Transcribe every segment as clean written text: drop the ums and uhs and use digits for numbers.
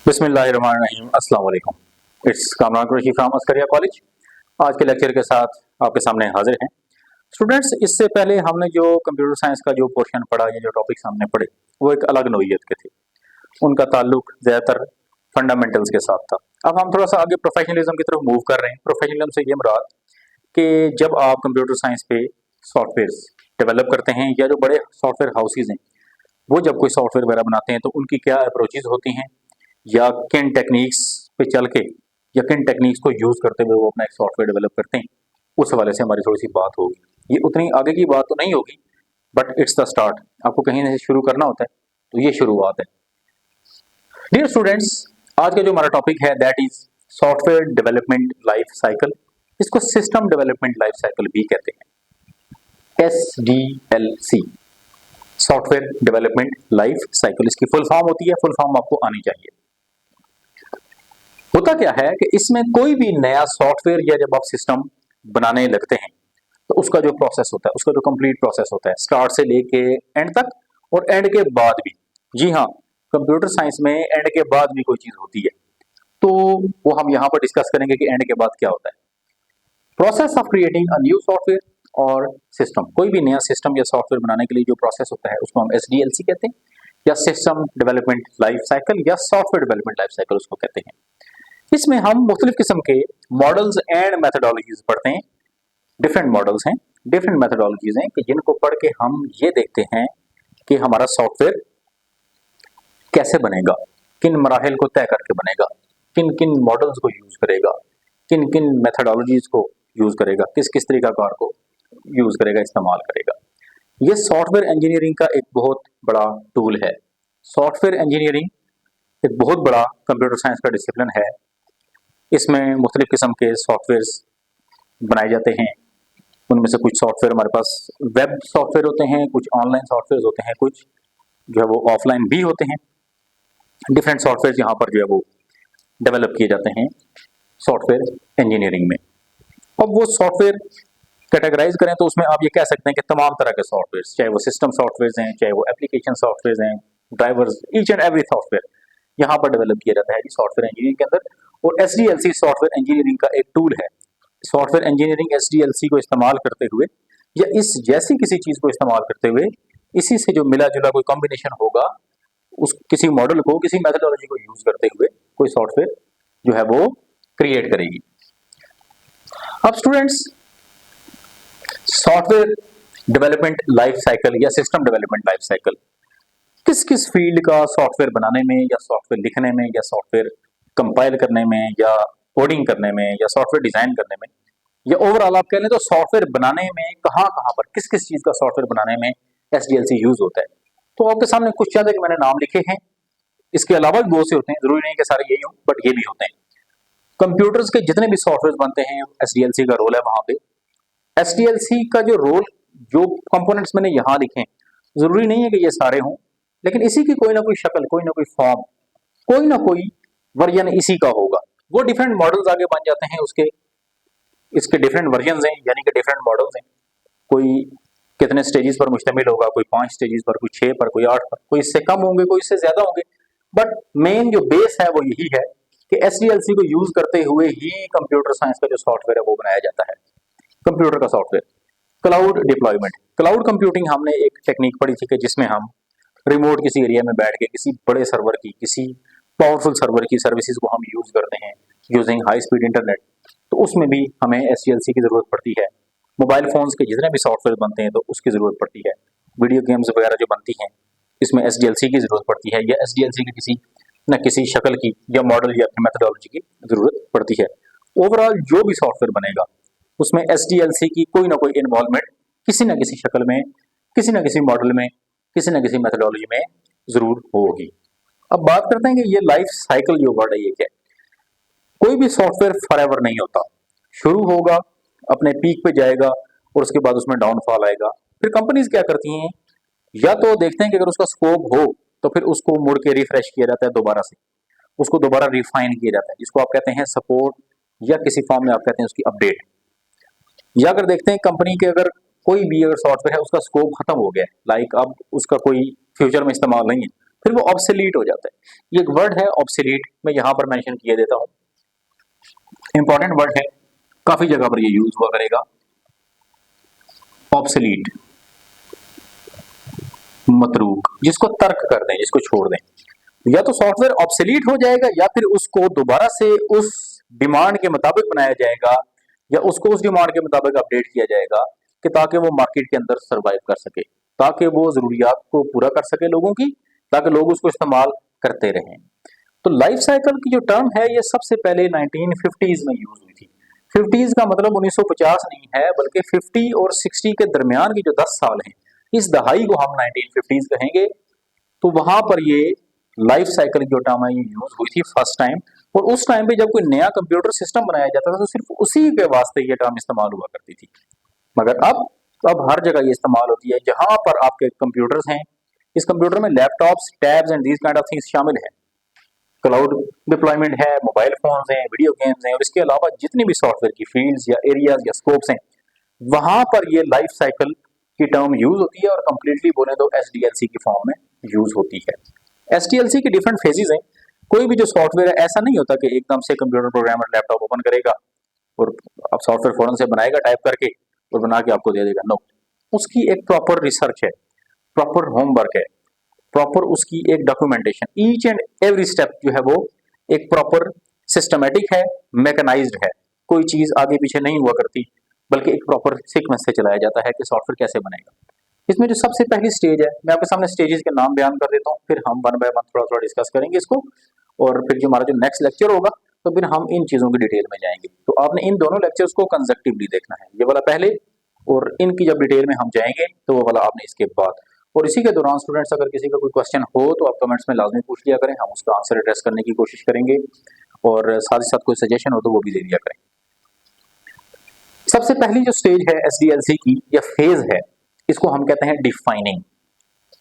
बिस्मिल्लाहिर्रहमानिर्रहीम अस्सलाम वालेकुम। It's Kamran Qureshi from Askaria college. आज के लेक्चर के साथ आपके सामने हाजिर हैं स्टूडेंट्स। इससे पहले हमने जो कंप्यूटर साइंस का जो पोर्शन पढ़ा या जो टॉपिक्स हमने पढ़े वो एक अलग नोयत के थे। उनका ताल्लुक ज़्यादातर फंडामेंटल्स के साथ था। अब हम थोड़ा सा आगे प्रोफेशनलिज्म की तरफ मूव कर रहे हैं। प्रोफेशनलिज्म से ये मुराद कि जब आप कंप्यूटर साइंस पे सॉफ्टवेयर डेवलप करते हैं या जो बड़े सॉफ्टवेयर हाउसेज हैं वो जब कोई सॉफ्टवेयर वगैरह बनाते हैं तो उनकी क्या अप्रोचेज होती हैं या किन टेक्निक्स पे चल के या किन टेक्निक्स को यूज़ करते हुए वो अपना एक सॉफ्टवेयर डेवलप करते हैं, उस हवाले से हमारी थोड़ी सी बात होगी। ये उतनी आगे की बात तो नहीं होगी बट इट्स द स्टार्ट। आपको कहीं से शुरू करना होता है तो ये शुरुआत है। डियर स्टूडेंट्स, आज का जो हमारा टॉपिक है that is software development life cycle. इसको सिस्टम डेवलपमेंट लाइफ साइकिल भी कहते हैं, SDLC, software development life cycle. इसकी फुल फॉर्म होती है, फुल फॉर्म आपको आनी चाहिए। होता क्या है कि इसमें कोई भी नया सॉफ्टवेयर या जब आप सिस्टम बनाने लगते हैं तो उसका जो प्रोसेस होता है, उसका जो कंप्लीट प्रोसेस होता है स्टार्ट से लेके एंड तक, और एंड के बाद भी। जी हाँ, कंप्यूटर साइंस में एंड के बाद भी कोई चीज होती है तो वो हम यहाँ पर डिस्कस करेंगे कि एंड के बाद क्या होता है। Process of creating a new software और सिस्टम, कोई भी नया सिस्टम या सॉफ्टवेयर बनाने के लिए जो प्रोसेस होता है उसको हम SDLC कहते हैं, या सिस्टम डेवलपमेंट लाइफ साइकिल या सॉफ्टवेयर डेवलपमेंट लाइफ साइकिल उसको कहते हैं। इसमें हम मुख्तलिफ किस्म के मॉडल्स एंड मैथडोलॉजीज पढ़ते हैं। डिफरेंट मॉडल्स हैं, डिफरेंट मैथडोलॉजीज हैं कि जिनको पढ़ के हम ये देखते हैं कि हमारा सॉफ्टवेयर कैसे बनेगा, किन मराहिल को तय करके बनेगा, किन किन मॉडल्स को यूज करेगा, किन किन मैथडोलॉजीज को यूज करेगा, किस किस तरीकाकार को यूज करेगा, इस्तेमाल करेगा। ये सॉफ्टवेयर इंजीनियरिंग का एक बहुत बड़ा टूल है। सॉफ्टवेयर इंजीनियरिंग एक बहुत बड़ा कंप्यूटर साइंस का डिसिप्लिन है। इसमें मुख्तलिफ किस्म के सॉफ्टवेयर्स बनाए जाते हैं। उनमें से कुछ सॉफ्टवेयर हमारे पास वेब सॉफ्टवेयर होते हैं, कुछ ऑनलाइन सॉफ्टवेयर होते हैं, कुछ जो है वो ऑफलाइन भी होते हैं। डिफरेंट सॉफ्टवेयर यहाँ पर जो है वो डेवलप किए जाते हैं सॉफ्टवेयर इंजीनियरिंग में। अब वो सॉफ्टवेयर कैटेगराइज करें तो उसमें आप ये कह सकते हैं कि तमाम तरह के सॉफ्टवेयर, चाहे वो सिस्टम सॉफ्टवेयर हैं, चाहे वो एप्लीकेशन सॉफ्टवेयर हैं, drivers, each and every software यहाँ पर डेवलप किया जाता है जी सॉफ्टवेयर इंजीनियरिंग के अंदर। और SDLC सॉफ्टवेयर इंजीनियरिंग का एक टूल है। सॉफ्टवेयर इंजीनियरिंग SDLC को इस्तेमाल करते हुए या इस जैसी किसी चीज को इस्तेमाल करते हुए इसी से जो मिला जुला कोई कॉम्बिनेशन होगा उस किसी मॉडल को, किसी मेथोडोलॉजी को यूज करते हुए कोई सॉफ्टवेयर जो है वो क्रिएट करेगी। अब students, software development life cycle या सिस्टम डेवलपमेंट लाइफ साइकिल किस किस फील्ड का सॉफ्टवेयर बनाने में या सॉफ्टवेयर लिखने में या सॉफ्टवेयर कंपाइल करने में या कोडिंग करने में या सॉफ्टवेयर डिजाइन करने में या ओवरऑल आप कह लें तो सॉफ्टवेयर बनाने में कहाँ कहाँ पर किस किस चीज का सॉफ्टवेयर बनाने में SDLC यूज होता है। तो आपके सामने कुछ चंद के मैंने नाम लिखे हैं। इसके अलावा भी बहुत से होते हैं, जरूरी नहीं कि सारे यही हों बट ये भी होते हैं। कंप्यूटर्स के जितने भी सॉफ्टवेयर बनते हैं SDLC का रोल है वहां पे। SDLC का जो रोल, जो कंपोनेंट्स मैंने यहाँ लिखे हैं, जरूरी नहीं है कि ये सारे हों, लेकिन इसी की कोई ना कोई शक्ल, कोई ना कोई फॉर्म, कोई ना कोई वर्जन इसी का होगा। वो डिफरेंट मॉडल्स आगे बन जाते हैं उसके, इसके डिफरेंट वर्जन हैं, यानी कि डिफरेंट मॉडल्स हैं। कोई कितने स्टेजेस पर मुश्तमिल होगा, कोई 5 स्टेजेस पर, कोई 6 पर, कोई 8 पर, कोई इससे कम होंगे, कोई इससे ज्यादा होंगे। बट मेन जो बेस है वो यही है कि SDLC को यूज करते हुए ही कंप्यूटर साइंस का जो सॉफ्टवेयर है वो बनाया जाता है। कंप्यूटर का software, cloud deployment, cloud computing हमने एक टेक्निक पढ़ी थी कि जिसमें हम रिमोट किसी एरिया में बैठ के किसी बड़े सर्वर की, किसी पावरफुल सर्वर की सर्विसेज को हम यूज करते हैं यूजिंग हाई स्पीड इंटरनेट। तो उसमें भी हमें SDLC की जरूरत पड़ती है। मोबाइल फोन्स के जितने भी सॉफ्टवेयर बनते हैं तो उसकी जरूरत पड़ती है। वीडियो गेम्स वगैरह जो बनती हैं इसमें SDLC की जरूरत पड़ती है, या SDLC की किसी न किसी शक्ल की या मॉडल या मेथोडोलॉजी की जरूरत पड़ती है। ओवरऑल जो भी सॉफ्टवेयर बनेगा उसमें SDLC की कोई ना कोई इन्वॉल्वमेंट किसी न किसी शक्ल में, किसी न किसी मॉडल में, किसी न किसी मेथोडोलॉजी में जरूर होगी। अब बात करते हैं कि ये लाइफ साइकिल जो वर्ड है ये क्या है। कोई भी सॉफ्टवेयर फॉरएवर नहीं होता। शुरू होगा, अपने पीक पे जाएगा और उसके बाद उसमें डाउनफॉल आएगा। फिर कंपनीज क्या करती हैं, या तो देखते हैं कि अगर उसका स्कोप हो तो फिर उसको मुड़ के रिफ्रेश किया जाता है, दोबारा से उसको दोबारा रिफाइन किया जाता है, जिसको आप कहते हैं सपोर्ट, या किसी फॉर्म में आप कहते हैं उसकी अपडेट। या अगर देखते हैं कंपनी के अगर कोई भी अगर सॉफ्टवेयर है उसका स्कोप खत्म हो गया है, लाइक अब उसका कोई फ्यूचर में इस्तेमाल नहीं है, फिर वो ऑब्सोलीट हो जाता है। ये एक वर्ड है ऑब्सोलीट, मैं यहाँ पर मेंशन किए देता हूँ, इंपॉर्टेंट वर्ड है, काफी जगह पर ये यूज हुआ करेगा। ऑब्सोलीट, मतरूक, जिसको तर्क कर दें, जिसको छोड़ दें। या तो सॉफ्टवेयर ऑब्सोलीट हो जाएगा या फिर उसको दोबारा से उस डिमांड के मुताबिक बनाया जाएगा या उसको उस डिमांड के मुताबिक अपडेट किया जाएगा कि ताकि वो मार्केट के अंदर सरवाइव कर सके, ताकि वो जरूरियात को पूरा कर सके लोगों की, ताकि लोग उसको इस्तेमाल करते रहें। तो लाइफ साइकिल की जो टर्म है ये सबसे पहले 1950s में यूज हुई थी। 50s का मतलब 1950 नहीं है, बल्कि 50 और 60 के दरमियान की जो 10 साल हैं, इस दहाई को हम 1950s कहेंगे। तो वहां पर ये लाइफ साइकिल जो टर्म है ये यूज हुई थी फर्स्ट टाइम। और उस टाइम पे जब कोई नया कंप्यूटर सिस्टम बनाया जाता था तो सिर्फ उसी के वास्ते ये टर्म इस्तेमाल हुआ करती थी। मगर अब हर जगह ये इस्तेमाल होती है। जहां पर आपके कंप्यूटर्स हैं, इस कंप्यूटर में laptops, tabs and these kind of things शामिल है, क्लाउड डिप्लॉयमेंट है, मोबाइल फोन्स हैं, वीडियो गेम्स हैं, और इसके अलावा जितनी भी सॉफ्टवेयर की फील्ड्स या एरियाज या स्कोप्स हैं, वहां पर ये लाइफ साइकिल की टर्म यूज होती है और कंप्लीटली बोले तो एसडीएलसी की फॉर्म में यूज होती है। एसडीएलसी के डिफरेंट फेजेस हैं। कोई भी जो सॉफ्टवेयर है, ऐसा नहीं होता कि एकदम से कंप्यूटर प्रोग्रामर लैपटॉप ओपन करेगा और अब सॉफ्टवेयर फौरन से बनाएगा टाइप करके और बना के आपको दे देगा। नो, उसकी एक प्रॉपर रिसर्च है, प्रॉपर होमवर्क है, प्रॉपर उसकी एक documentation, each and every step जो है वो एक प्रॉपर सिस्टमेटिक है, मैकेनाइज्ड है। कोई चीज आगे पीछे नहीं हुआ करती, बल्कि एक प्रॉपर सीक्वेंस से चलाया जाता है कि सॉफ्टवेयर कैसे बनेगा। इसमें जो सबसे पहली स्टेज है, मैं आपके सामने स्टेजेस के नाम बयान कर देता हूँ, फिर हम वन बाय वन थोड़ा थोड़ा डिस्कस करेंगे इसको, और फिर जो हमारा जो नेक्स्ट लेक्चर होगा तो फिर हम इन चीजों की डिटेल में जाएंगे। तो आपने इन दोनों लेक्चर्स को कंसेक्टिवली देखना है, ये वाला पहले और इनकी जब डिटेल में हम जाएंगे तो वो वाला आपने इसके बाद। और इसी के दौरान स्टूडेंट्स अगर किसी का कोई क्वेश्चन हो तो आप कमेंट्स में लाजमी पूछ लिया करें, हम उसका आंसर एड्रेस करने की कोशिश करेंगे, और साथ ही साथ कोई सजेशन हो तो वो भी दे दिया करें। सबसे पहली जो स्टेज है एसडीएलसी की या फेज है, इसको हम कहते हैं डिफाइनिंग।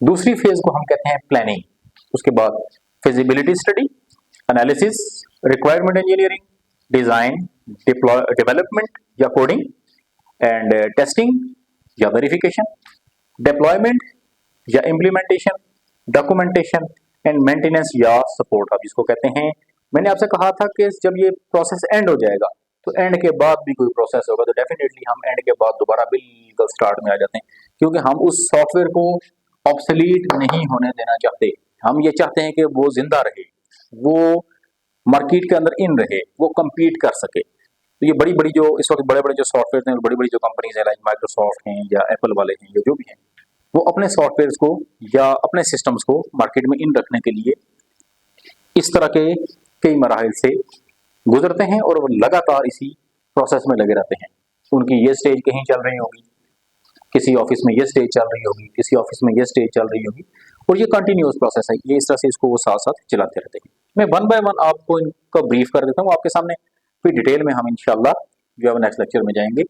दूसरी फेज को हम कहते हैं प्लानिंग। उसके बाद feasibility study, analysis, requirement engineering, design, development या कोडिंग, एंड टेस्टिंग या वेरिफिकेशन, डिप्लॉयमेंट या इम्प्लीमेंटेशन, डॉक्यूमेंटेशन एंड मेंटेनेंस या सपोर्ट आप जिसको कहते हैं। मैंने आपसे कहा था कि जब ये प्रोसेस एंड हो जाएगा तो एंड के बाद भी कोई प्रोसेस होगा, तो डेफिनेटली हम एंड के बाद दोबारा बिल्कुल स्टार्ट में आ जाते हैं, क्योंकि हम उस सॉफ्टवेयर को ऑब्सोलीट नहीं होने देना चाहते। हम ये चाहते हैं कि वो जिंदा रहे, वो मार्केट के अंदर इन रहे, वो कम्पीट कर सके। तो ये बड़ी बड़ी जो इस वक्त बड़े बड़े जो सॉफ्टवेयर हैं, बड़ी बड़ी जो कंपनीज हैं लाइक माइक्रोसॉफ्ट हैं या एप्पल वाले हैं या जो भी हैं, वो अपने सॉफ्टवेयर को या अपने सिस्टम्स को मार्केट में इन रखने के लिए इस तरह के कई मराहल से गुजरते हैं और वो लगातार इसी प्रोसेस में लगे रहते हैं। उनकी ये स्टेज कहीं चल रही होगी, किसी ऑफिस में ये स्टेज चल रही होगी, किसी ऑफिस में ये स्टेज चल रही होगी, और ये कंटिन्यूअस प्रोसेस है। ये इस तरह से इसको वो साथ साथ चलाते रहते हैं। मैं वन बाय वन आपको इनका ब्रीफ कर देता हूँ आपके सामने, फिर डिटेल में हम इंशाल्लाह जो है नेक्स्ट लेक्चर में जाएंगे।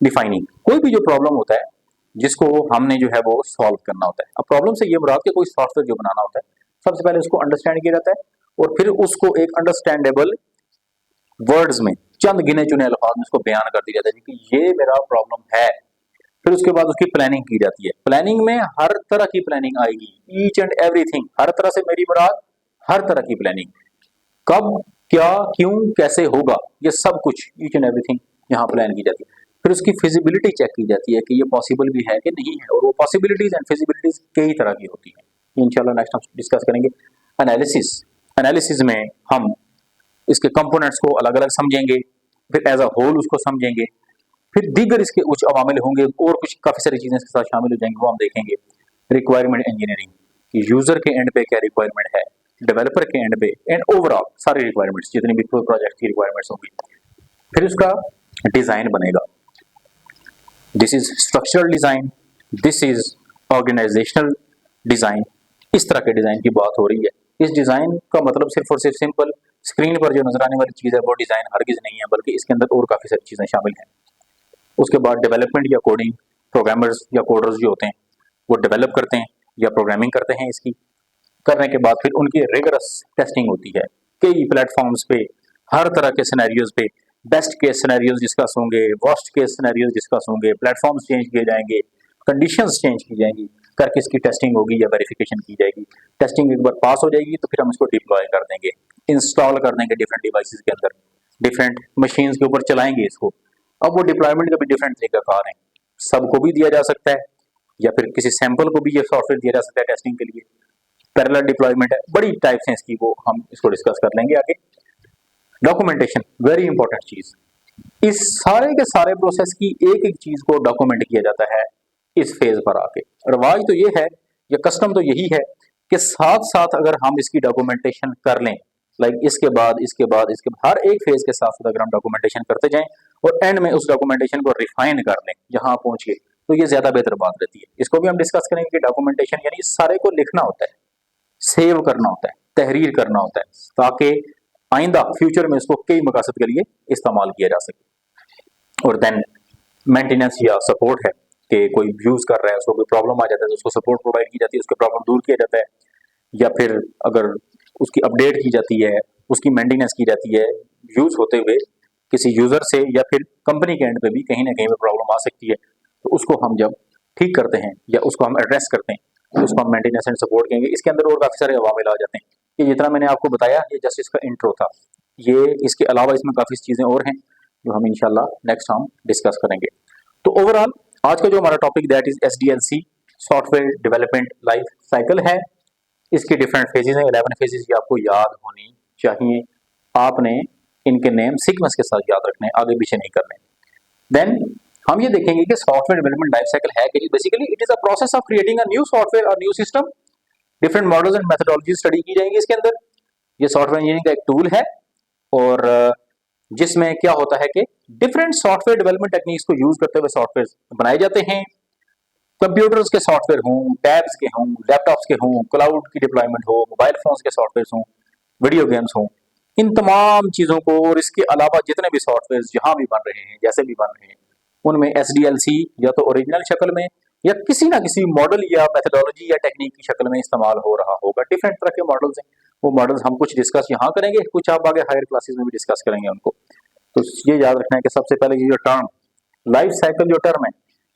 डिफाइनिंग, कोई भी जो प्रॉब्लम होता है जिसको हमने जो है वो सॉल्व करना होता है। अब प्रॉब्लम से ये मुराद कि कोई सॉफ्टवेयर जो बनाना होता है, सबसे पहले उसको अंडरस्टैंड किया जाता है और फिर उसको एक अंडरस्टैंडेबल वर्ड्स में, चंद गिने चुने अल्फाज में उसको बयान कर दिया जाता है कि ये मेरा प्रॉब्लम है। फिर उसके बाद उसकी प्लानिंग की जाती है। प्लानिंग में हर तरह की प्लानिंग आएगी, ईच एंड एवरीथिंग, हर तरह से मेरी मुराद हर तरह की प्लानिंग, कब, क्या, क्यों, कैसे होगा, ये सब कुछ ईच एंड एवरीथिंग यहाँ प्लान की जाती है। फिर उसकी फिजिबिलिटी चेक की जाती है कि ये पॉसिबल भी है कि नहीं है, और वो पॉसिबिलिटीज एंड फिजिबिलिटीज कई तरह की होती है। इंशाल्लाह नेक्स्ट हम डिस्कस करेंगे। एनालिसिस, एनालिसिस में हम इसके कंपोनेंट्स को अलग अलग समझेंगे, फिर एज अ होल उसको समझेंगे, फिर दीगर इसके कुछ अवामिल होंगे और कुछ काफी सारी चीजें इसके साथ शामिल हो जाएंगी, वो हम देखेंगे। रिक्वायरमेंट इंजीनियरिंग, यूजर के एंड पे क्या रिक्वायरमेंट है, डेवलपर के एंड पे, एंड ओवरऑल सारी रिक्वायरमेंट्स जितनी भी प्रोजेक्ट की रिक्वायरमेंट्स होंगी। फिर उसका डिजाइन बनेगा। This is structural design, this is organisational design. इस तरह के डिजाइन की बात हो रही है। इस डिजाइन का मतलब सिर्फ और सिर्फ सिंपल स्क्रीन पर जो नजर आने वाली चीज है वो डिजाइन हरगिज नहीं है, बल्कि इसके अंदर और काफी सारी चीजें शामिल हैं। उसके बाद डेवलपमेंट या कोडिंग, प्रोग्रामर्स या कोडर्स जो होते हैं वो डेवलप करते हैं या प्रोग्रामिंग करते हैं। इसकी करने के बाद फिर उनकी रिगरस टेस्टिंग होती है कई प्लेटफॉर्म्स पे, हर तरह के सिनेरियोज पे। बेस्ट केस सिनेरियोज डिस्कस होंगे, वर्स्ट केस सिनेरियोज डिस्कस होंगे, प्लेटफॉर्म्स चेंज किए जाएंगे, कंडीशंस चेंज की जाएंगी, करके इसकी टेस्टिंग होगी या वेरिफिकेशन की जाएगी। टेस्टिंग एक बार पास हो जाएगी तो फिर हम इसको डिप्लॉय कर देंगे, इंस्टॉल कर देंगे डिफरेंट डिवाइसेस के अंदर, डिफरेंट मशीन्स के ऊपर चलाएंगे इसको। अब वो डिप्लॉयमेंट का भी डिफरेंट तरीकाकार है, सबको भी दिया जा सकता है या फिर किसी सैंपल को भी ये सॉफ्टवेयर दिया जा सकता है टेस्टिंग के लिए। पैरेलल डिप्लॉयमेंट है, बड़ी टाइप्स हैं इसकी, वो हम इसको डिस्कस कर लेंगे आगे। डॉक्यूमेंटेशन वेरी इंपॉर्टेंट चीज, इस सारे के सारे प्रोसेस की एक एक चीज को डॉक्यूमेंट किया जाता है इस फेज पर आके। रिवाज तो ये है या कस्टम तो यही है कि साथ साथ अगर हम इसकी डॉक्यूमेंटेशन कर लें, लाइक इसके बाद इसके बाद इसके बाद, हर एक फेज के साथ साथ अगर हम डॉक्यूमेंटेशन करते जाएं और एंड में उस डॉक्यूमेंटेशन को रिफाइन कर लें यहाँ पहुंच के, तो ये ज्यादा बेहतर बात रहती है। इसको भी हम डिस्कस करेंगे कि डॉक्यूमेंटेशन यानी इस सारे को लिखना होता है, सेव करना होता है, तहरीर करना होता है, ताकि आइंदा फ्यूचर में इसको कई मकसद के लिए इस्तेमाल किया जा सके। और देन मेंटेनेंस या सपोर्ट है कि कोई यूज कर रहा है, उसको कोई प्रॉब्लम आ जाता है तो उसको सपोर्ट प्रोवाइड की जाती है, उसके प्रॉब्लम दूर किया जाता है, या फिर अगर उसकी अपडेट की जाती है, उसकी मेंटेनेंस की जाती है यूज होते हुए किसी यूजर से, या फिर कंपनी के एंड पे भी कहीं ना कहीं पे प्रॉब्लम आ सकती है, तो उसको हम जब ठीक करते हैं या उसको हम एड्रेस करते हैं तो उसको हम मेंटेनेंस एंड सपोर्ट कहेंगे। इसके अंदर और काफी सारे अवामिल आ जाते हैं, ये जितना मैंने आपको बताया ये जस्ट इसका इंट्रो था, ये इसके अलावा इसमें काफी चीजें और हैं जो हम इंशाल्लाह नेक्स्ट हम डिस्कस करेंगे। तो ओवरऑल आज का जो हमारा topic that is SDLC, software development life cycle है। इसके डिफरेंट फेजेस हैं, 11 फेजेस, ये आपको याद होनी चाहिए। आपने इनके नेम सीक्वेंस के साथ याद रखने, आगे पीछे नहीं करने। देन हम ये देखेंगे कि सॉफ्टवेयर डेवलपमेंट लाइफ साइकिल है कि basically it is a process of creating a new software और new system, different models and methodology study की जाएंगी इसके अंदर। ये सॉफ्टवेयर इंजीनियरिंग का एक टूल है और जिसमें क्या होता है कि डिफरेंट सॉफ्टवेयर डेवलपमेंट टेक्निक्स को यूज करते हुए सॉफ्टवेयर बनाए जाते हैं। कंप्यूटर्स के सॉफ्टवेयर हों, टैब्स के हों, लैपटॉप्स के हों, क्लाउड की डिप्लॉयमेंट हो, मोबाइल फोन्स के सॉफ्टवेयर हों, वीडियो गेम्स हों, इन तमाम चीजों को और इसके अलावा जितने भी सॉफ्टवेयर जहां भी बन रहे हैं, जैसे भी बन रहे हैं, उनमें SDLC या तो ओरिजिनल शक्ल में या किसी ना किसी मॉडल या मेथोडोलॉजी या टेक्निक की शक्ल में इस्तेमाल हो रहा होगा। डिफरेंट तरह के मॉडल्स हैं, वो मॉडल्स हम कुछ डिस्कस यहाँ करेंगे, कुछ आप आगे हायर क्लासेस में भी डिस्कस करेंगे उनको। तो ये याद रखना है कि सबसे पहले ये जो टर्म लाइफ साइकिल जो टर्म है,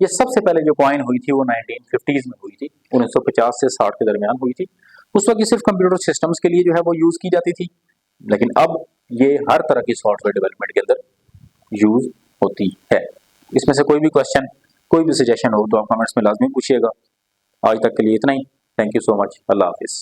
ये सबसे पहले जो कॉइन हुई थी वो 1950s में हुई थी, 1950 से 60 के दरमियान हुई थी। उस वक्त ये सिर्फ कंप्यूटर सिस्टम्स के लिए जो है वो यूज की जाती थी, लेकिन अब ये हर तरह की सॉफ्टवेयर डेवलपमेंट के अंदर यूज होती है। इसमें से कोई भी क्वेश्चन, कोई भी सजेशन हो तो आप कमेंट्स में लाजमी पूछिएगा। आज तक के लिए इतना ही। Thank you so much. अल्लाह हाफिज।